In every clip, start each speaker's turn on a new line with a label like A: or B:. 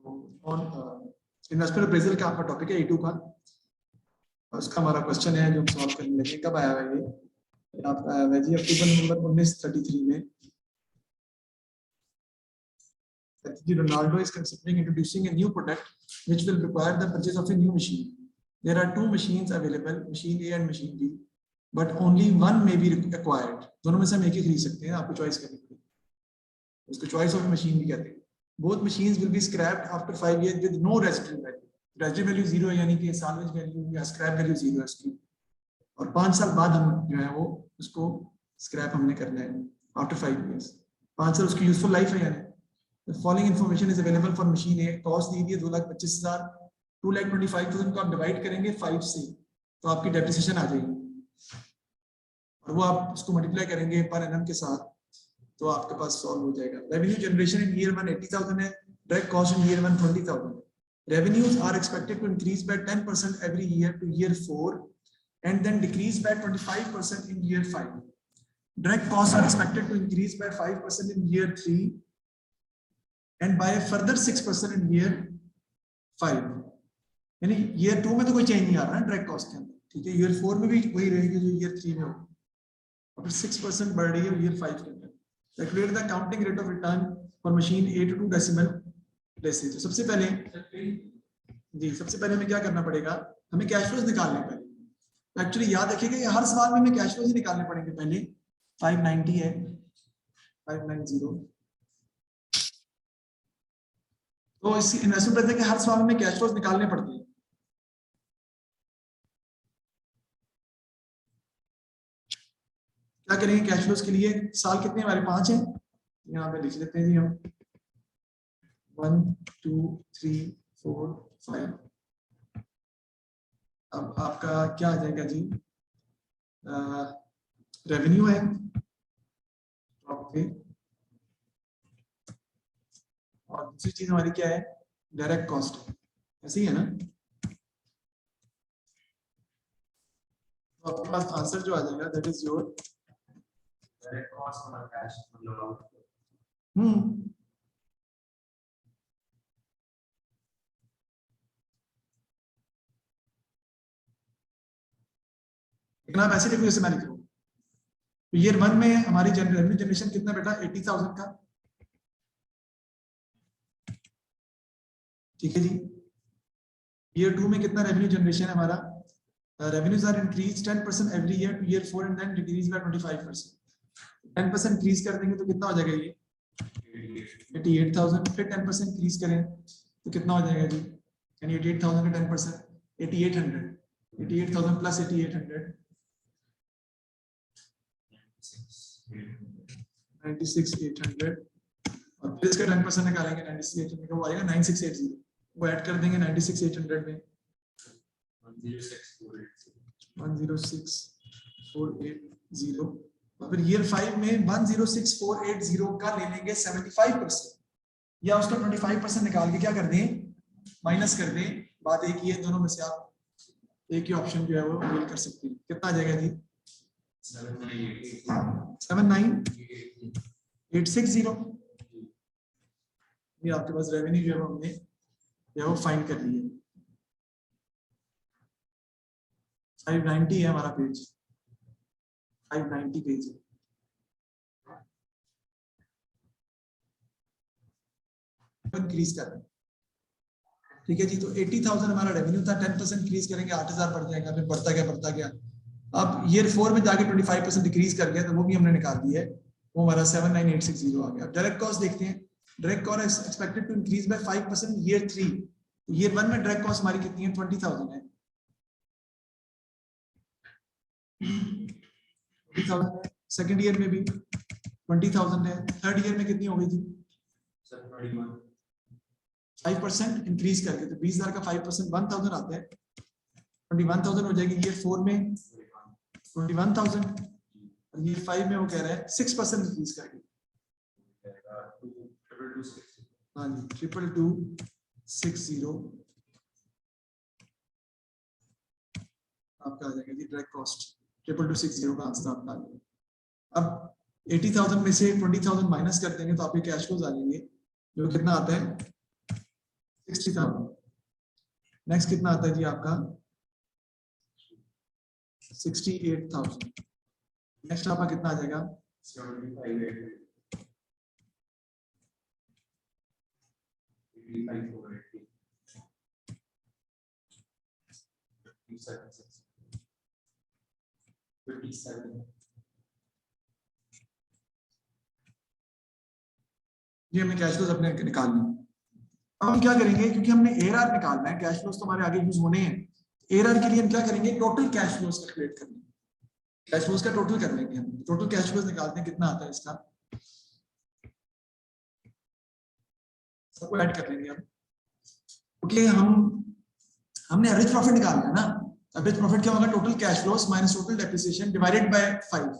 A: On investment appraisal का आपका topic है A2 का, उसका हमारा क्वेश्चन है जो हम सॉल्व करने लगे। कब आया है ये? आपका आया है जी अक्टूबर नवंबर 1933 में। Ronaldo is considering introducing a new product which will require the purchase of a new machine. There are two machines available, machine A and machine B, but only one may be acquired. दोनों में से हम एक ही खरीद सकते हैं, आपको choice करनी पड़ेगी। उसको चॉइस ऑफ मशीन भी कहते हैं। Both machines will be scrapped after 5 years with no residual value. Residual value 0 है, यानी कि salvage value या scrap value 0 है उसकी। और 5 साल बाद हम जो है वो उसको scrap हमने करना है after 5 years। 5 साल उसकी useful life है यानी। The following information is available for machine A. Cost दी है 2,25,000, 2,25,000 को आप डिवाइड करेंगे 5 से तो आपकी डेप्रिसिएशन आ जाएगी और वो आप उसको मल्टीप्लाई करेंगे पर एनम के साथ तो आपके पास सॉल्व हो जाएगा। रेवेन्यू जनरेशन इन ईयर 1 80,000 है, डायरेक्ट कॉस्ट इन ईयर 1 20,000 है। Revenues are expected to increase by 10% every year to year 4 and then decrease by 25% in year 5. Direct costs are expected to increase by 5% in year 3 and by a further 6% in year 5. यानी year 2 में तो कोई change नहीं आ रहा है direct cost के अंदर, ठीक है। year 4 में भी वही रहेगी जो year 3 में हो, और 6% बढ़ रही है year 5 के अंदर। Calculate the accounting rate of return for machine A to 2 decimal places. तो सबसे पहले हमें क्या करना पड़ेगा, हमें कैश फ्लोज निकालने पड़ेंगे। एक्चुअली याद रखिएगा हर सवाल में हमें कैश फ्लोज ही निकालने पड़ेंगे। पहले 590 है, 590, तो इस इन्वेस्टमेंट प्रेजेंट के हर सवाल में कैश फ्लोज निकालने पड़ते हैं। क्या करेंगे कैश फ्लोज के लिए? साल कितने हमारे 5 हैं, यहाँ पे लिख लेते हैं जी हम 1 2 3 4 5। अब आपका क्या आ जाएगा जी, रेवेन्यू है ओके, और दूसरी चीज हमारी क्या है, डायरेक्ट कॉस्ट, ऐसे ही है ना। तो आपके पास आंसर जो आ जाएगा that is your direct cost और कैश फ्लो। लेकिन आप ऐसे लिखो जैसे मैं लिख रहा हूँ। तो ईयर 1 में हमारी रेवेन्यू जनरेशन कितना बेटा, 80,000 का, ठीक है जी। ईयर 2 में कितना रेवेन्यू जनरेशन है हमारा, revenues are increased 10% every year to year 4 and then decrease by 25%। 10% increase कर देंगे तो कितना हो जाएगा ये 88,000। फिर 10% इंक्रीज करें तो कितना हो जाएगा जी, यानी 88,000 का 10% 8800, 88,000 प्लस 8800 96,800, और फिर इसका 10% निकालेंगे 96,800 का वो आएगा 9680, वो ऐड कर देंगे 96,800 में 106,480, और फिर ईयर 5 में 106,480 का ले लेंगे 75%, या उसका 25% निकाल के क्या कर दें, माइनस कर दें। बात एक ही है, दोनों में से आप एक ही ऑप्शन जो है वो फिल कर सकते हैं। कितना आ जाएगा जी 79,860। ये आपके पास रेवेन्यू जो है हमने वो फाइंड कर ली है। 590 है हमारा पेज, 590 पेज है। इंक्रीज कर रहे हैं, ठीक है जी। तो 80,000 हमारा रेवेन्यू था, 10% इंक्रीज करेंगे 8,000 बढ़ जाएगा, फिर बढ़ता गया। अब ईयर 4 में जाके 25% डिक्रीज कर गया, तो वो भी हमने निकाल दिया है, वो हमारा 79,860 आ गया। डायरेक्ट कॉस्ट देखते हैं, direct cost expected to increase by 5% year 3। Year 1 में डायरेक्ट कॉस्ट हमारी कितनी है, 20,000 है, 20,000 है। सेकंड ईयर में भी 20,000 है। थर्ड ईयर में कितनी हो गई थी 5% इंक्रीज करके, तो 20,000 का 5% 1,000 आता है, 21,000 हो जाएगी। ईयर 4 में 21,000, और ईयर 5 में वो कह रहा है 6% इंक्रीज करके, हाँ जी 22,260 आपका आ जाएगा जी डायरेक्ट कॉस्ट। 22,260 का आंसर आपका आ जाएगा। अब 80,000 में से 20,000 माइनस कर देंगे तो आपके कैश फ्लोज आ जाएंगे, जो कितना आता है 60,000। नेक्स्ट कितना आता है जी आपका 68,000। नेक्स्ट आपका कितना आ जाएगा
B: 57।
A: ये हमें कैश फ्लोज अपने निकालना है। अब हम क्या करेंगे, क्योंकि हमने एआरआर निकालना है, कैश फ्लोज तो हमारे आगे यूज होने हैं। एआरआर के लिए हम क्या करेंगे, टोटल कैश फ्लोज कैलकुलेट करना है। कैश फ्लोज का टोटल कर लेंगे हम। टोटल कैश फ्लोज निकालते हैं, कितना आता है इसका, सबको ऐड कर लेंगे हम। ओके, हमने एवरेज प्रॉफिट निकालना है ना। एवरेज प्रॉफिट क्या होगा, total cash flows minus total depreciation divided by 5,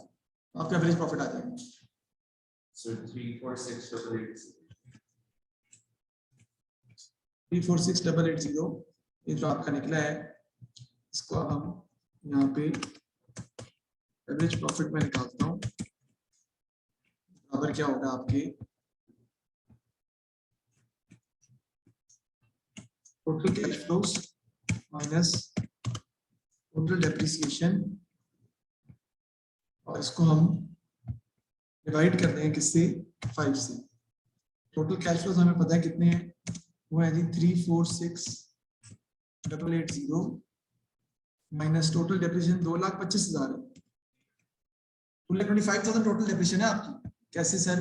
A: आपका एवरेज प्रॉफिट आ जाएगा।
B: So 346,880.
A: 346,880 ये जो आपका निकला है, इसको अब हम यहाँ पे एवरेज प्रॉफिट में निकालता हूँ। बराबर क्या होगा आपके total cash flows minus total depreciation, और इसको हम डिवाइड कर देंगे किससे, 5 से। टोटल कैश फ्लोज हमें पता है कितने हैं, वो है जी 346,880 माइनस टोटल डेप्रिसिएशन 2,25,000 है। 2,25,000 टोटल डेप्रिसिएशन है आपकी। कैसे सर,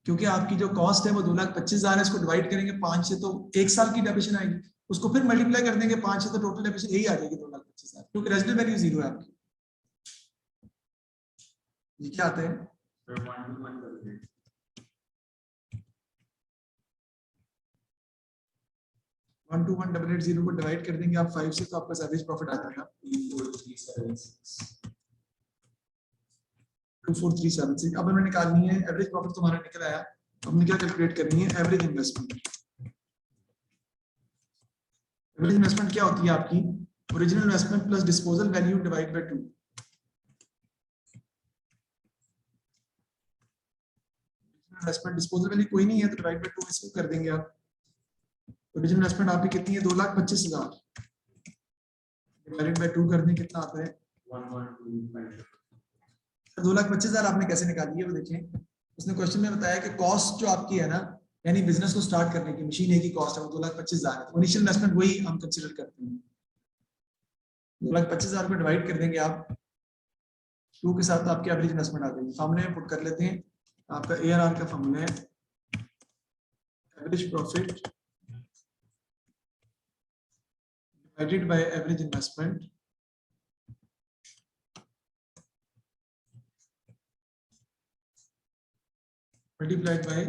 A: क्योंकि आपकी जो कॉस्ट है वो 2,25,000 है, इसको डिवाइड करेंगे 5 से तो 1 साल की डेप्रिसिएशन आएगी, उसको फिर मल्टीप्लाई कर देंगे 5 से तो टोटल डेप्रिसिएशन यही आ जाएगी 2,25,000, क्योंकि रेजिडुअल वैल्यू 0 है आपकी। ये क्या आता है, 121,880 को डिवाइड कर देंगे आप 5 से तो आपका एवरेज प्रॉफिट आ जाएगा 24376। अब हमें निकालनी है एवरेज प्रॉफिट, तुम्हारा निकल आया, तो हमने क्या कैलकुलेट करनी है, एवरेज इन्वेस्टमेंट। एवरेज इन्वेस्टमेंट क्या होती है आपकी, original investment plus disposal value divide by 2। Investment disposal value कोई नहीं है तो डिवाइड बाय 2 इसको कर देंगे आप। ओरिजिनल इन्वेस्टमेंट आपकी कितनी है, 2,25,000 डिवाइडेड बाय 2 कर दें, कितना आता है 2,25,000। आपने कैसे निकाली है वो देखें, उसने क्वेश्चन में बताया कि कॉस्ट जो आपकी है ना, यानी बिजनेस को स्टार्ट करने की मशीन ए की कॉस्ट है वो 2,25,000 है। इनिशियल इन्वेस्टमेंट वही हम कंसीडर करते हैं। 2,25,000 को डिवाइड कर देंगे आप 2 के साथ, तो आपकी एवरेज इन्वेस्टमेंट आ जाएगी। फॉर्मूले में पुट कर लेते हैं, आपका एआरआर का फॉर्मूला है average profit divided by average investment multiplied by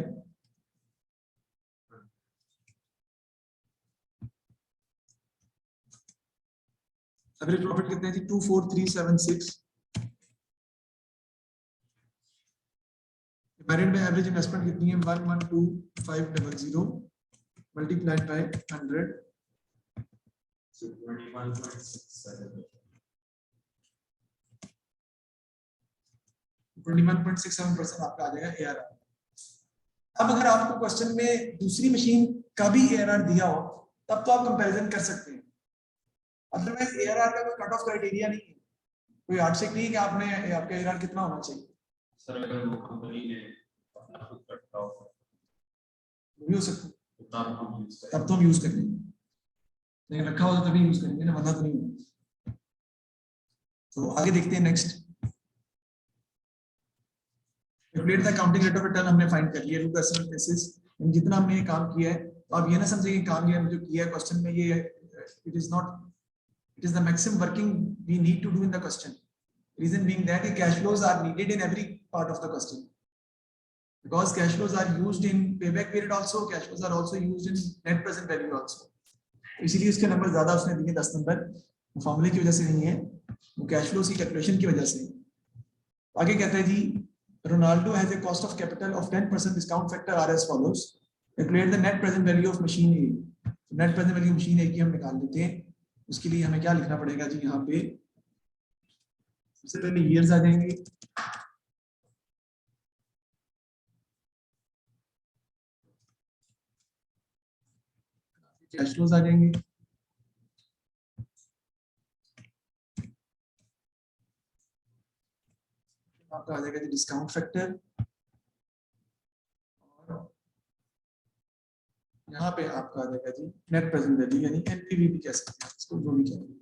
A: average profit कितने थी 24376 डिवाइडेड बाय एवरेज इन्वेस्टमेंट कितनी है 112,500 मल्टीप्लाइड बाय 100
B: So 21.67.
A: 21.67% आपका आ जाएगा एआरआर। अब अगर आपको क्वेश्चन में दूसरी मशीन का भी एआरआर दिया हो तब तो आप कंपैरिजन कर सकते हैं, अदरवाइज एआरआर का कोई कट ऑफ क्राइटेरिया नहीं है, कोई आर्टसेक नहीं है कि आपने आपका एआरआर कितना होना चाहिए।
B: सर अगर वो कंपनी ने अपना खुद कट ऑफ
A: वो भी हो सकता है,
B: तब हम यूज करें।
A: तब तो हम यूज करेंगे, नहीं रखा हो तो तभी यूज करेंगे ना, वरना तो नहीं होगा। तो आगे देखते हैं next. Calculate the accounting rate of return हमने फाइंड कर लिया, रूट एस्टिमेट बेसिस। जितना हमने ये काम किया है, तो आप ये ना समझिए कि काम ये जो किया है क्वेश्चन में, ये it is not, it is the maximum working we need to do in the question. Reason being that cash flows are needed in every part of the question, because cash flows are used in payback period also, cash flows are also used in net present value also. इसीलिए इसके number ज्यादा उसने दिए 10 number, फॉर्मूले की वजह से नहीं है, वो कैश फ्लोज की कैलकुलेशन की वजह से। आगे कहता है जी, Ronaldo has a cost of capital of 10% discount factor are as follows. Calculate the net present value of machine A. Net present value machine A की हम निकाल लेते हैं। उसके लिए हमें क्या लिखना पड़ेगा जी, यहाँ पे सबसे पहले ईयर्स आ जाएंगे, कैश फ्लोज आ जाएंगे। आपका आ जाएगा जी डिस्काउंट फैक्टर, और यहाँ पे आपका आ जाएगा जी नेट प्रेजेंट वैल्यू, यानी एनपीवी भी कह सकते हैं इसको, जो भी कहें।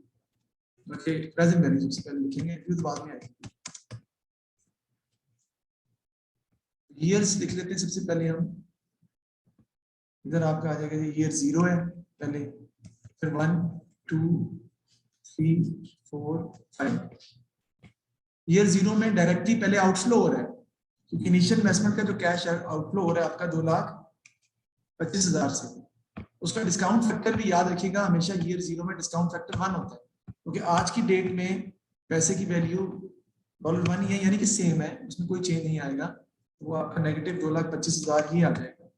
A: ओके, प्रेजेंट वैल्यू सबसे पहले लिखेंगे, एनपीवी बाद में आएगी। ईयर्स लिख लेते हैं सबसे पहले हम। इधर आपका आ जाएगा जी ईयर 0 है पहले, फिर 1 2 3 4 5। ईयर 0 में डायरेक्टली पहले आउटफ्लो हो रहा है, क्योंकि इनिशियल इन्वेस्टमेंट का जो कैश आउटफ्लो हो रहा है आपका 2,25,000 से। उसका डिस्काउंट फैक्टर भी याद रखिएगा, हमेशा ईयर 0 में डिस्काउंट फैक्टर 1 होता है, क्योंकि आज की डेट में पैसे की वैल्यू $1 ही है, यानी कि सेम है, उसमें कोई चेंज नहीं आएगा, तो वो आपका नेगेटिव 2,25,000 ही आ जाएगा।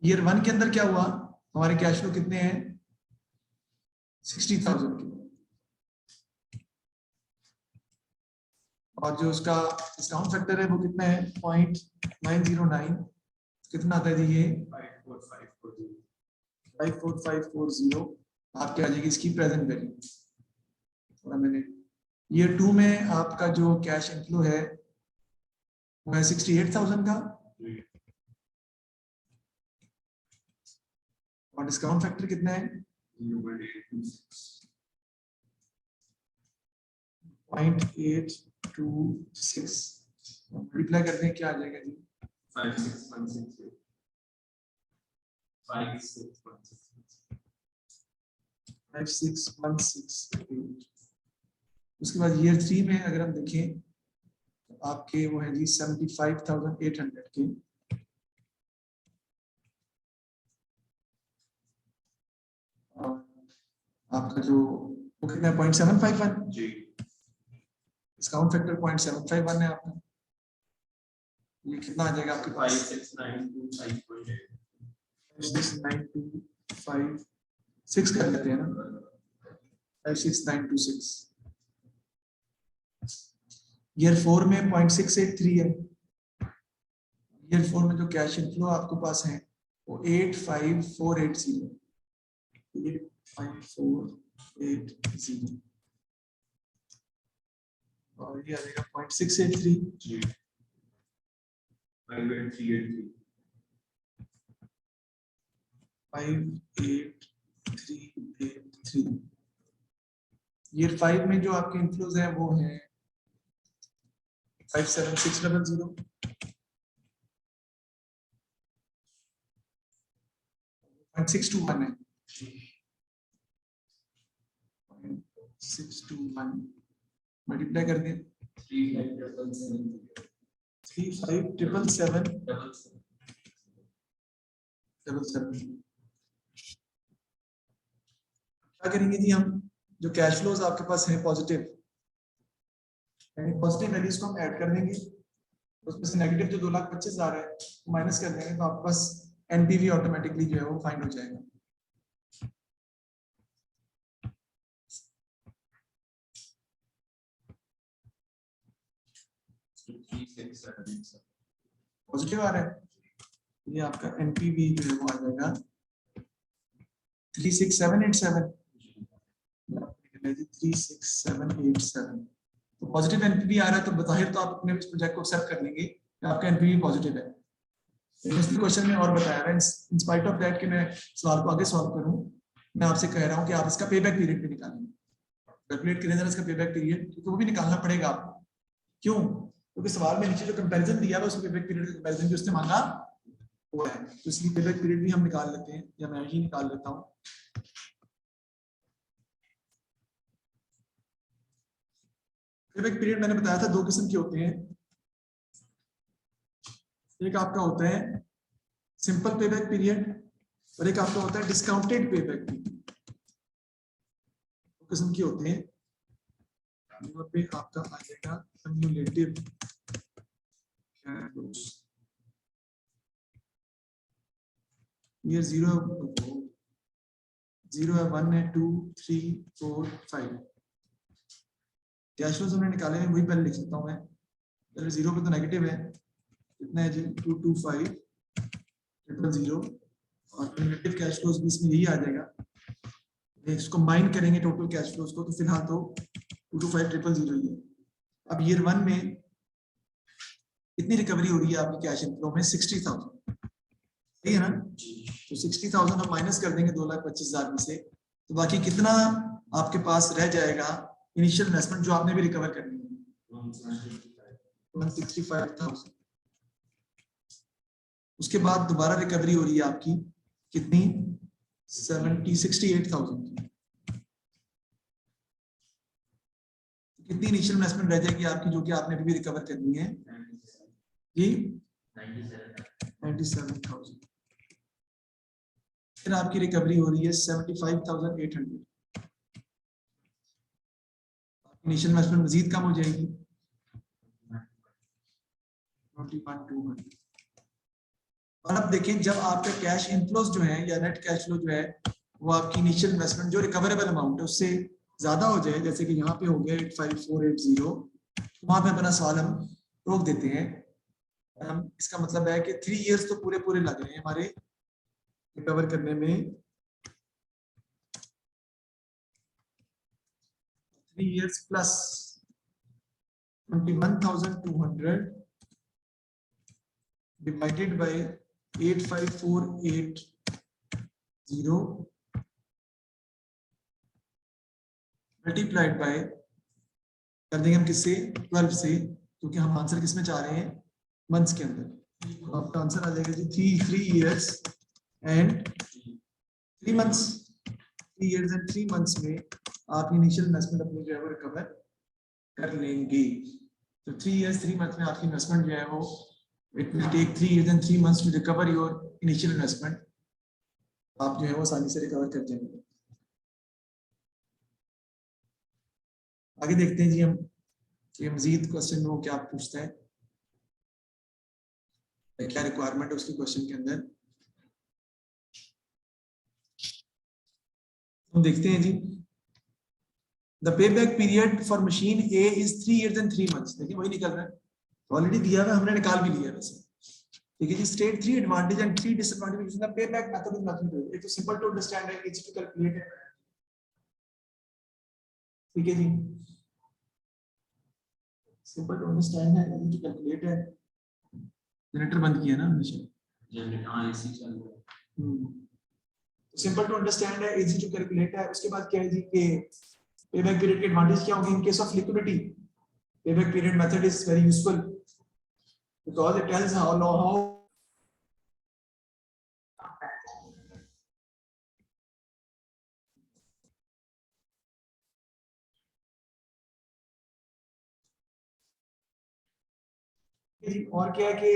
A: ईयर 1 के अंदर क्या हुआ, हमारे कैश फ्लो कितने हैं, 60,000 के, और जो उसका डिस्काउंट फैक्टर है वो कितना है, 0.909। कितना आता है जी ये, 54540 आपके आ जाएगी इसकी प्रेजेंट वैल्यू। थोड़ा मैंने ईयर 2 में आपका जो कैश इनफ्लो है वो है 68,000 का, और डिस्काउंट फैक्टर कितना है, 0.826। मल्टीप्लाई करते हैं, क्या आ जाएगा जी, 5616। उसके बाद ईयर 3 में अगर हम देखें तो आपके वो है जी 75,800 के, और आपका जो वो कितना है, 0.751
B: जी,
A: डिस्काउंट फैक्टर 0.751 है आपका। ये कितना आ जाएगा आपके पास, 5692556 कर लेते हैं ना, 56926। ईयर 4 में 0.683 है। ईयर 4 में जो कैश इनफ्लो आपके पास है वो 85480, 85480, और ये आ जाएगा 0.683।
B: जी, 58383,
A: 58383। ईयर 5 में जो आपके इनफ्लोज हैं वो है 57600, 0.621 है, 0.621 मल्टीप्लाई कर दें, 357777। क्या करेंगे जी हम, जो कैश फ्लोज आपके पास है पॉजिटिव, यानी पॉजिटिव वैल्यूज को हम ऐड कर देंगे, उसमें से नेगेटिव जो 2,25,000 है वो माइनस कर देंगे, तो आपके पास एनपीवी ऑटोमेटिकली जो है वो फाइंड हो जाएगा। पॉजिटिव आ रहा है, ये आपका एनपीवी जो है वो आ जाएगा 36787, 36787। तो पॉजिटिव एनपीवी आ रहा है, तो बताइए, तो आप अपने इस प्रोजेक्ट को एक्सेप्ट कर लेंगे कि आपका एनपीवी पॉजिटिव है। इस क्वेश्चन में और बताया है, इन स्पाइट ऑफ दैट कि मैं सवाल को आगे सॉल्व करूं, मैं आपसे कह रहा हूं कि आप इसका पेबैक पीरियड भी निकालेंगे, कैलकुलेट करें जरा इसका पेबैक पीरियड, क्योंकि वो भी निकालना पड़ेगा आपको। क्यों, क्योंकि सवाल में नीचे जो कंपैरिजन दिया है उसमें पेबैक पीरियड का कंपैरिजन भी उसने मांगा हुआ है, तो इसलिए पेबैक पीरियड भी हम निकाल लेते हैं, या मैं ही निकाल लेता हूं। पेबैक पीरियड मैंने बताया था 2 किस्म के होते हैं, एक आपका होता है सिंपल पेबैक पीरियड, और एक आपका होता है डिस्काउंटेड पेबैक पीरियड। 2 किस्म के होते हैं, यहाँ पे आपका आ जाएगा क्यूमुलेटिव ये 0 है, 1 है, 2 3 4 5। कैश फ्लोज हमने निकाले हैं, वही पहले लिख सकता हूं मैं। पहले 0 पे तो नेगेटिव है, कितना है जी, 225 000 और क्यूमुलेटिव कैश फ्लोज भी इसमें यही आ जाएगा। इसको माइन करेंगे टोटल कैश फ्लोज को, तो फिलहाल तो 225000 ही है। अब ईयर 1 में कितनी रिकवरी हो रही है आपकी कैश इनफ्लो में? 60,000, सही है ना? तो 60,000 हम माइनस कर देंगे 2,25,000 में से, तो बाकी कितना आपके पास रह जाएगा इनिशियल इन्वेस्टमेंट जो आपने भी रिकवर करनी है? 165,000। उसके बाद दोबारा रिकवरी हो रही है आपकी कितनी? 68,000 की। कितनी इनिशियल इन्वेस्टमेंट रह जाएगी आपकी जो कि आपने भी रिकवर करनी है? जी 97,000। फिर आपकी रिकवरी हो रही है 75,800। इनिशियल इन्वेस्टमेंट मजीद कम हो जाएगी 41,200। और अब देखें जब आपका कैश इनफ्लोज जो है या नेट कैश फ्लो जो है वो आपकी इनिशियल इन्वेस्टमेंट जो रिकवरेबल अमाउंट है उससे ज्यादा हो जाए, जैसे कि यहाँ पे हो गया 85480, वहां पे अपना सवाल हम रोक देते हैं। हम इसका मतलब है कि 3 इयर्स तो पूरे पूरे लग रहे हैं हमारे रिकवर करने में। 3 years plus 21,200 divided by 85480 multiplied by कर देंगे हम किससे? 12 से, क्योंकि हम आंसर किसमें चाह रहे हैं? मंथ्स के अंदर। तो आपका आंसर आ जाएगा जी 3 years and 3 months। 3 years and 3 months में आप इनिशियल इन्वेस्टमेंट अपनी जो है वो रिकवर कर लेंगे। तो 3 years 3 months में आपकी इन्वेस्टमेंट जो है वो it will take 3 years and 3 months to recover your initial investment। आप जो है वो आसानी से रिकवर कर जाएंगे। आगे देखते हैं जी हम कि मजीद क्वेश्चन में क्या पूछता है, क्या रिक्वायरमेंट है उसकी क्वेश्चन के अंदर। हम देखते हैं जी the pay back period for machine A is 3 years and 3 months। देखिए वही निकल रहा है, ऑलरेडी दिया हुआ, हमने निकाल भी लिया वैसे। ठीक है जी, state 3 advantage and 3 disadvantage in the pay back method is nothing to it. एक तो सिंपल टू अंडरस्टैंड है, इजी टू कैलकुलेट है। ठीक है जी, सिंपल टू अंडरस्टैंड है, इजी टू कैलकुलेट है। जनरेटर बंद किया ना हमने शायद,
B: जनरेटर हाँ एसी चल रहा है।
A: सिंपल टू अंडरस्टैंड है, इजी टू कैलकुलेट है। उसके बाद क्या है जी कि पे बैक पीरियड के एडवांटेज क्या होंगे? इन केस ऑफ लिक्विडिटी पे back period method is very useful because it tells how और क्या है कि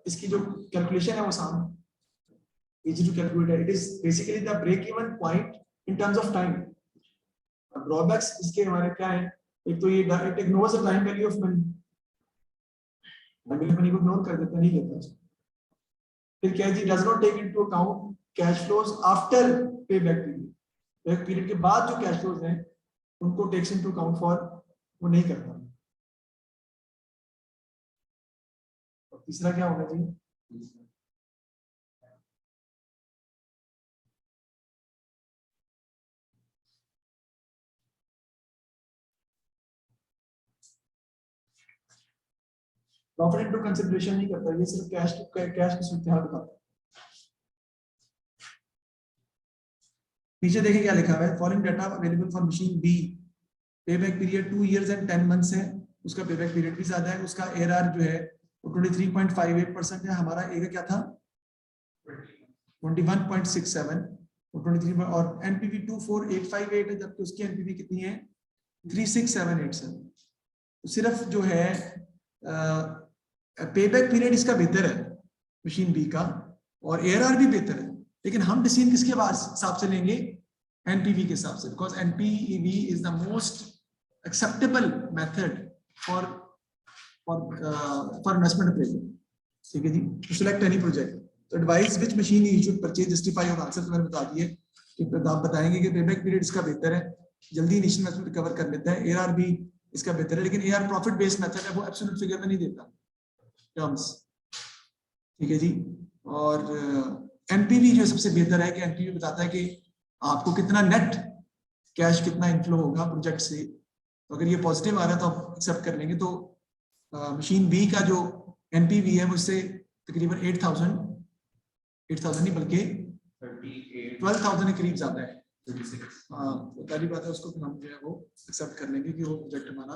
A: इसकी जो कैलकुलेशन है वो सामने इजी टू कैलकुलेट है। It is basically the break even point in terms of time. Drawbacks इसके हमारे क्या है? एक तो ये it ignores the time value of money, money को इग्नोर कर देता, नहीं लेता। फिर क्या है जी, does not take into account cash flows after pay back period. Pay back period के बाद जो कैश फ्लोज हैं उनको टेक्स इनटू अकाउंट फॉर वो नहीं करता। और तीसरा क्या होगा जी? प्रॉफिट इनटू कंसीडरेशन नहीं करता, ये सिर्फ कैश की सूरत हाल बताता है। नीचे देखिए क्या लिखा हुआ है, following data available for machine B, pay back period 2 years and 10 months है, उसका पे बैक पीरियड भी ज्यादा है, उसका एआरआर जो है वो 23.58% है। हमारा ए का क्या था? 21.67 और 23 और एनपीवी 24858 है, जबकि उसकी एनपीवी कितनी है? 36787। तो सिर्फ जो है पे बैक पीरियड इसका बेहतर है मशीन बी का, और एआरआर भी बेहतर है, लेकिन हम डिसीजन किसके हिसाब से लेंगे? एनपीवी के हिसाब से, because NPV is the most acceptable method for investment appraisal. ठीक है जी, टू सिलेक्ट एनी प्रोजेक्ट। तो advice which machine you should purchase justify और आंसर तो मैंने बता दिए कि आप बताएंगे कि पे बैक पीरियड इसका बेहतर है, जल्दी इनिशियल इन्वेस्टमेंट रिकवर कर लेता है। एआरआर भी इसका बेहतर है, लेकिन एआर प्रॉफिट बेस्ड मेथड है, वो एब्सोल्यूट फिगर में नहीं देता टर्म्स। ठीक है जी, और एनपीवी जो सबसे बेहतर है कि एनपीवी बताता है कि आपको कितना नेट कैश कितना इनफ्लो होगा प्रोजेक्ट से। तो अगर ये पॉजिटिव आ रहा है तो आप एक्सेप्ट कर लेंगे। तो मशीन बी का जो एनपीवी है वो उससे तकरीबन 8,000 नहीं बल्कि 12,000 के करीब ज्यादा है। हाँ, तो पहली बात है उसको हम जो है वो एक्सेप्ट कर लेंगे कि वो प्रोजेक्ट हमारा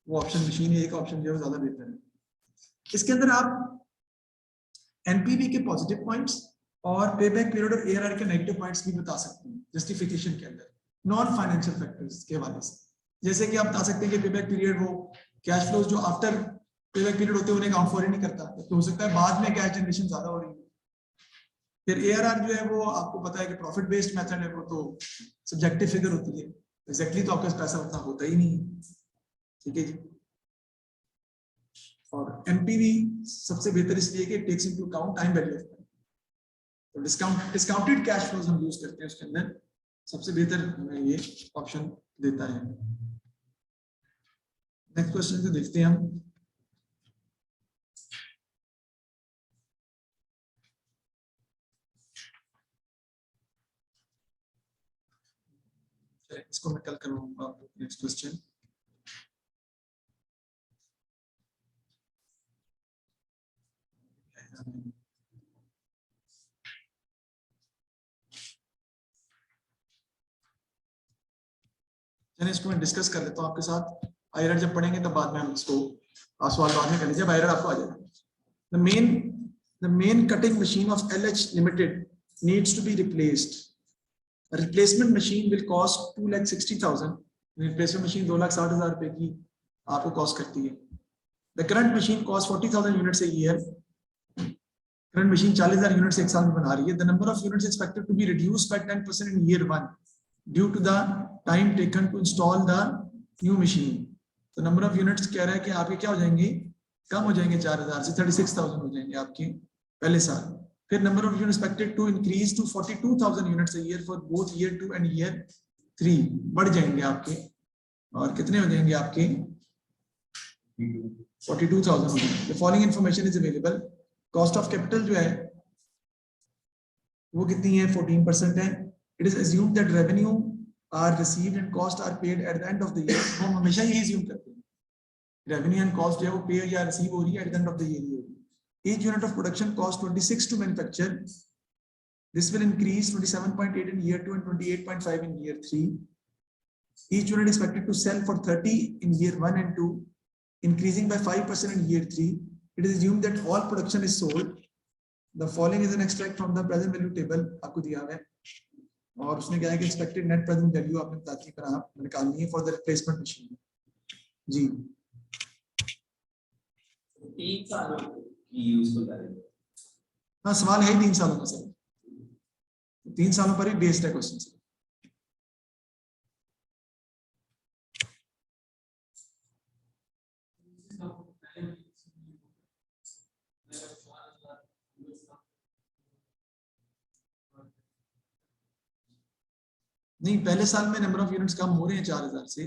A: वो ऑप्शन मशीन ए का ऑप्शन जो है वो ज्यादा बेहतर है। इसके अंदर आप एनपीवी के पॉजिटिव पॉइंट्स और पेबैक पीरियड और एआरआर के नेगेटिव पॉइंट्स भी बता सकते हैं जस्टिफिकेशन के अंदर नॉन फाइनेंशियल फैक्टर्स के हवाले से। जैसे कि आप बता सकते हैं कि पेबैक पीरियड वो कैश फ्लोज जो आफ्टर पेबैक पीरियड होते हैं उन्हें काउंट फॉर ही नहीं करता, तो हो सकता है बाद में कैश जनरेशन ज्यादा हो रही है। फिर एआरआर जो है वो आपको पता है कि प्रॉफिट बेस्ड मेथड है, वो तो सब्जेक्टिव फिगर होती है, एग्जैक्टली तो आपका पैसा उतना होता ही नहीं है। ठीक है जी। और एनपीवी सबसे बेहतर इसलिए कि takes into account time value of money. तो डिस्काउंटेड कैश फ्लोज हम यूज करते हैं उसके अंदर, सबसे बेहतर हमें ये ऑप्शन देता है। नेक्स्ट क्वेश्चन को देखते हैं हम। इसको मैं कल करवाऊंगा। नेक्स्ट क्वेश्चन, चलिए इसको मैं डिस्कस कर लेता हूँ आपके साथ। आयरन जब पढ़ेंगे तब बाद में हम इसको सवाल बाद में कर लीजिए। जब आयरन आपको आ जाएगा। The main cutting machine of LH Limited needs to be replaced. A replacement machine will cost 2,60,000. Replacement machine 2,60,000 रुपए की आपको कॉस्ट करती है। The current machine costs 40,000 units a year. Current machine 40,000 units एक साल में बना रही है। The number of units expected to be reduced by 10% in year 1 due to the time taken to install the new machine. तो number of units कह रहा है कि आपके क्या हो जाएंगे, कम हो जाएंगे 4,000 से 36,000 हो जाएंगे आपके पहले साल। फिर number of units expected to increase to 42,000 units a year for both year 2 and year 3 बढ़ जाएंगे आपके, और कितने हो जाएंगे आपके 42,000 हो जाएंगे। The following information is available. Cost of capital जो है वो कितनी है, 14% है। It is assumed that revenue are received and cost are paid at the end of the year. हम हमेशा यही assume करते हैं, revenue and cost जो है वो pay या receive हो रही है at the end of the year ही होगी। Each unit of production cost 26 to manufacture. This will increase 27.8 in year 2 and 28.5 in year 3. Each unit is expected to sell for 30 in year 1 and 2, increasing by 5% in year 3. It is assumed that all production is sold. The following is an extract from the present value table आपको दिया है, और उसने क्या है कि expected net present value आपने बताती है निकालनी है फॉर द रिप्लेसमेंट मशीन। जी
B: 3 सालों की यूजफुल है।
A: हाँ, सवाल है 3 सालों का सर, 3 सालों पर ही बेस्ड है क्वेश्चन सर। नहीं, पहले साल में नंबर ऑफ यूनिट्स कम हो रहे हैं 4,000 से।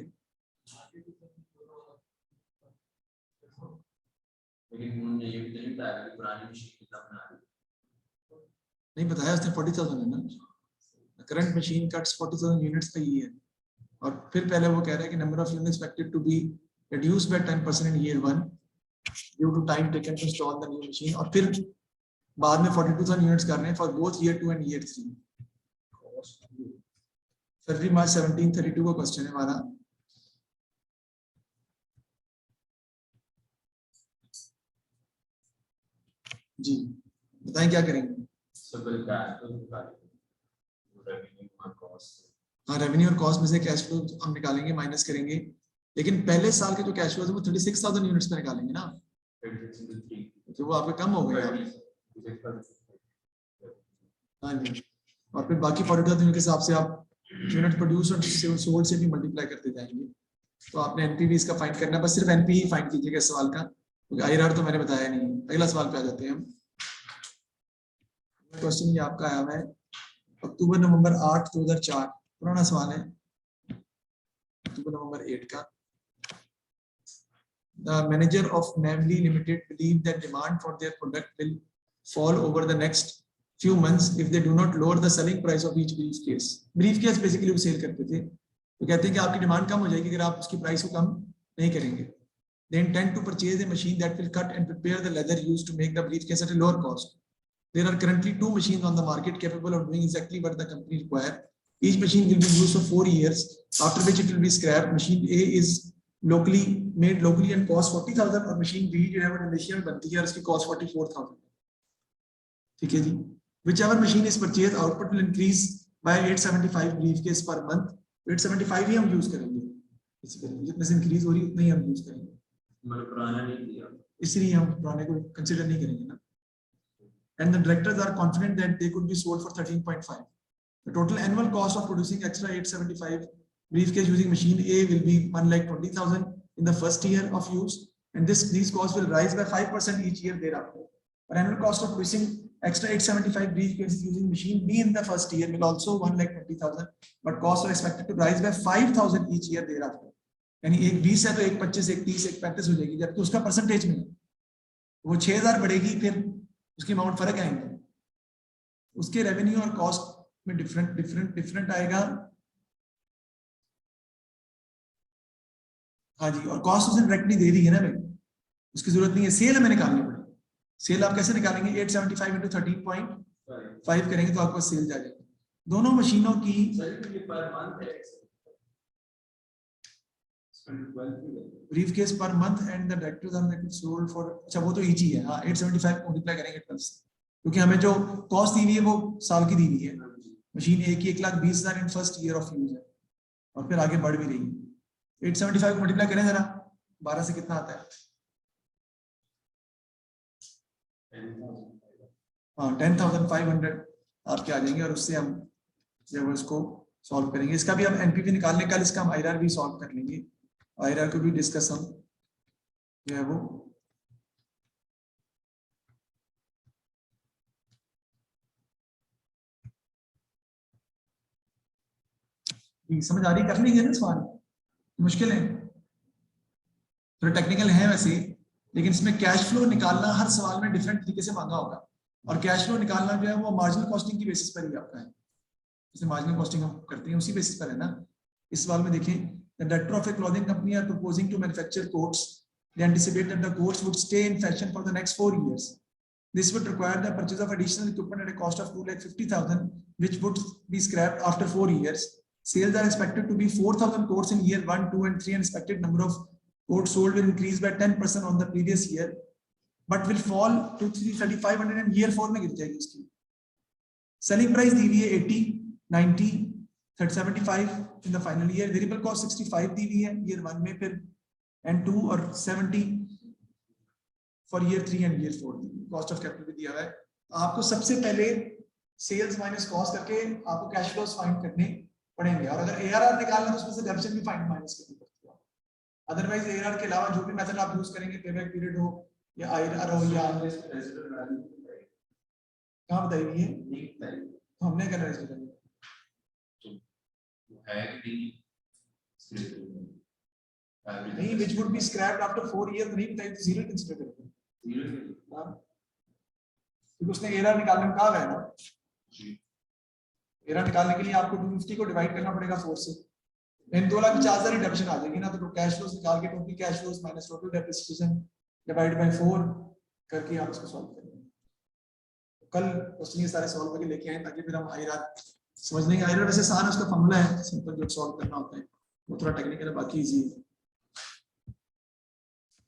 B: लेकिन उन्होंने ये भी नहीं बताया कि पुरानी मशीन कितना बना रही है।
A: नहीं बताया उसने, 40,000 है ना। करंट मशीन कट्स 40,000 यूनिट्स का ही है। और फिर पहले वो कह रहा है कि number of units expected to be reduced by 10% in year 1 due to time taken to install the new machine, और फिर बाद में 42,000 यूनिट्स कर रहे हैं for both year 2 and year 3। फरवरी मार्च 1732 का क्वेश्चन है हमारा। जी बताएं क्या करेंगे। हाँ, रेवेन्यू और कॉस्ट में से कैश फ्लो हम निकालेंगे, माइनस करेंगे, लेकिन पहले साल के जो कैश फ्लो है वो 36,000 यूनिट्स में निकालेंगे ना, तो वो आपके कम हो गए। हाँ जी, और फिर बाकी 42,000 के हिसाब से आप यूनिट प्रोड्यूस और सोल्ड से भी मल्टीप्लाई करते जाएंगे। तो आपने एनपीवी इसका फाइंड करना है, बस सिर्फ एनपी ही फाइंड कीजिएगा इस सवाल का, क्योंकि आईआरआर तो मैंने बताया नहीं। अगला सवाल पे आ जाते हैं हम। क्वेश्चन ये आपका आया है अक्टूबर नवंबर 8 2004, पुराना सवाल है, अक्टूबर नवंबर 8 का। The manager of Namely Limited believe that demand for their product will fall over the next few months if they do not lower the selling price of each briefcase. Briefcase basically वो cell करते थे, तो कहते हैं कि आपकी demand कम हो जाएगी अगर आप उसकी प्राइस को कम नहीं करेंगे. They intend to purchase a machine that will cut and prepare the leather used to make the briefcase at a lower cost. There are currently 2 machines on the market capable of doing exactly what the company require. Each machine will be used for 4 years, after which it will be scrapped. Machine A is made locally and cost 40,000 और machine B जो है वो Indonesia में बनती है और इसकी cost 44,000. ठीक है जी. Whichever machine is purchased, output will increase by 875 briefcase per month. 875 ही हम यूज करेंगे. जितने से इंक्रीज हो रही उतना ही हम यूज करेंगे.
B: मतलब पुराना नहीं दिया,
A: इसलिए हम पुराने को कंसीडर नहीं करेंगे ना. And the directors are confident that they could be sold for 13.5. The total annual cost of producing extra 875 briefcase using machine A will be 1,20,000 in the first year of use, and these costs will rise by 5% each year thereafter. The annual cost of producing extra 875 briefcases using machine B in the first year will also 1,20,000, but costs are expected to rise by 5,000 each year thereafter. यानी एक 20 है तो एक 25, एक 30, एक 35 हो जाएगी, जबकि उसका परसेंटेज में वो 6,000 बढ़ेगी, फिर उसकी अमाउंट फर्क आएंगे, उसके रेवेन्यू और कॉस्ट में डिफरेंट आएगा. हाँ जी, और कॉस्ट उसने डायरेक्टली दे दी है ना भाई, उसकी जरूरत नहीं है. सेल हमें निकालनी पड़ेगी. सेल आप कैसे निकालेंगे? 875 into 13.5 करेंगे तो आपको सेल जाएगा. दोनों मशीनों की briefcase per month and the directors are making sold for, अच्छा वो तो each ही है. हाँ, 875 मल्टीप्लाई करेंगे 12 से, क्योंकि हमें जो कॉस्ट दी हुई है वो साल की दी हुई है. मशीन एक ही 1,20,000 in first year of use है और फिर आगे बढ़ भी रही है. 875 मल्टीप्लाई करें जरा, 12 से कितना आता है? हाँ, 10,500 आपके आ जाएंगे और उससे हम जब उसको सॉल्व करेंगे. इसका भी हम एनपीवी निकालने, कल इसका हम आईआरआर भी सॉल्व कर लेंगे. आईआरआर को भी डिस्कस हम जो है वो समझ आ रही, कर लेंगे ना. सवाल मुश्किल है, थोड़ा टेक्निकल है वैसे, लेकिन इसमें कैश फ्लो निकालना हर सवाल में डिफरेंट तरीके से मांगा होगा. और कैश फ्लो निकालना जो है वो मार्जिनल कॉस्टिंग की बेसिस पर ही आपका है. जैसे मार्जिनल कॉस्टिंग हम करते हैं उसी बेसिस पर है ना. इस सवाल में देखें, the director of a clothing company are proposing to manufacture coats. They anticipate that the coats would stay in fashion for the next 4 years. This would require the purchase of additional equipment at a cost of 2,50,000, which would be scrapped after 4 years. Sales are expected to be 4,000 coats in year 1, 2, and 3, and expected number of coats sold will increase by 10% on the previous year, but will fall to 3,500 in year 4 में गिर जाएगी उसकी. Selling price दी हुई है 80, 90, 75 in the final year. Variable cost 65 दी हुई है year 1 में, फिर N2 और 70 for year 3 and year 4. Cost of capital भी दिया हुआ है. आपको सबसे पहले सेल्स माइनस कॉस्ट करके आपको कैश फ्लोस फाइंड करने पड़ेंगे, और अगर एआरआर निकालना तो उसमें से डेप्शन भी फाइंड माइनस करनी पड़ती है. अदरवाइज एआरआर के अलावा जो भी मेथड आप यूज करेंगे, पेबैक पीरियड हो या आईआरआर हो या कहाँ बताई हुई है, तो हमने क्या रेजिडुअल नहीं, which would be scrapped after 4 years, नहीं बताई तो जीरो कंसीडर करेंगे. क्योंकि उसने एरर निकालने में कहा है ना, एरर निकालने के लिए आपको 250 को डिवाइड करना पड़ेगा 4 से. इन 2,50,000 रिडक्शन आ जाएगी ना, तो कैश फ्लोस निकाल के total cash flows minus total depreciation divide by 4 करके आप इसको सॉल्व करेंगे. कल क्वेश्चन ये सारे सॉल्व करके लेके आए ताकि फिर हम आईआरआर समझ लेंगे. आईआरआर वैसे आसान है, उसका फॉर्मूला है, सिंपल जो सॉल्व करना होता है, वो थोड़ा टेक्निकल है, बाकी इजी है.